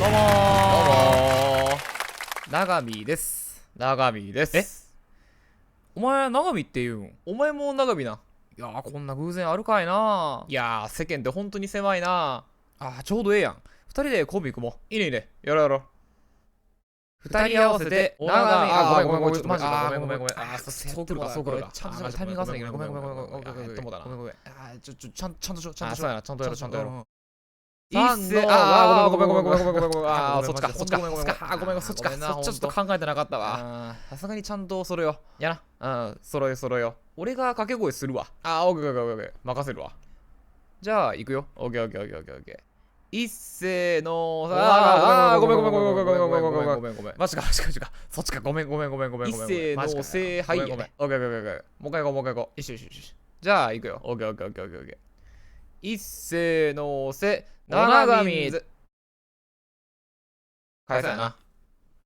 どうもー。長見です。長見です。お前、長見って言うん？お前も長見な。いやー、こんな偶然あるかいな。いやー、世間って本当に狭いな。ちょうどええやん。二人でコンビ組もう。いいねいいね。やろうやろう。二人合わせて、長見。ごめんごめん、ちょっとマジか。ごめんごめん。そう来るか、そう来るか。ちゃんとタイミング合わせなきゃいけない。ごめんごめんごめん。ごめんだな。ごめんごめん。ちゃんとしよう。そうやな、ちゃんとやろう、ちゃんとやろう。いっせごめん。そっちか。ごめん、そっちか。ちょっと考えてなかったわ。さすがにちゃんと揃えよう。やな。揃えよう。俺が掛け声するわ。オッケー。任せるわ。じゃあ、行くよ。オッケー。いっせーのごめん。マジか。そっちか。ごめん。いっせーのせー、はい。オッケー。もう一回行こう。よし。じゃあ、行くよ。オッケー。いっせーのせ、長見返せやな。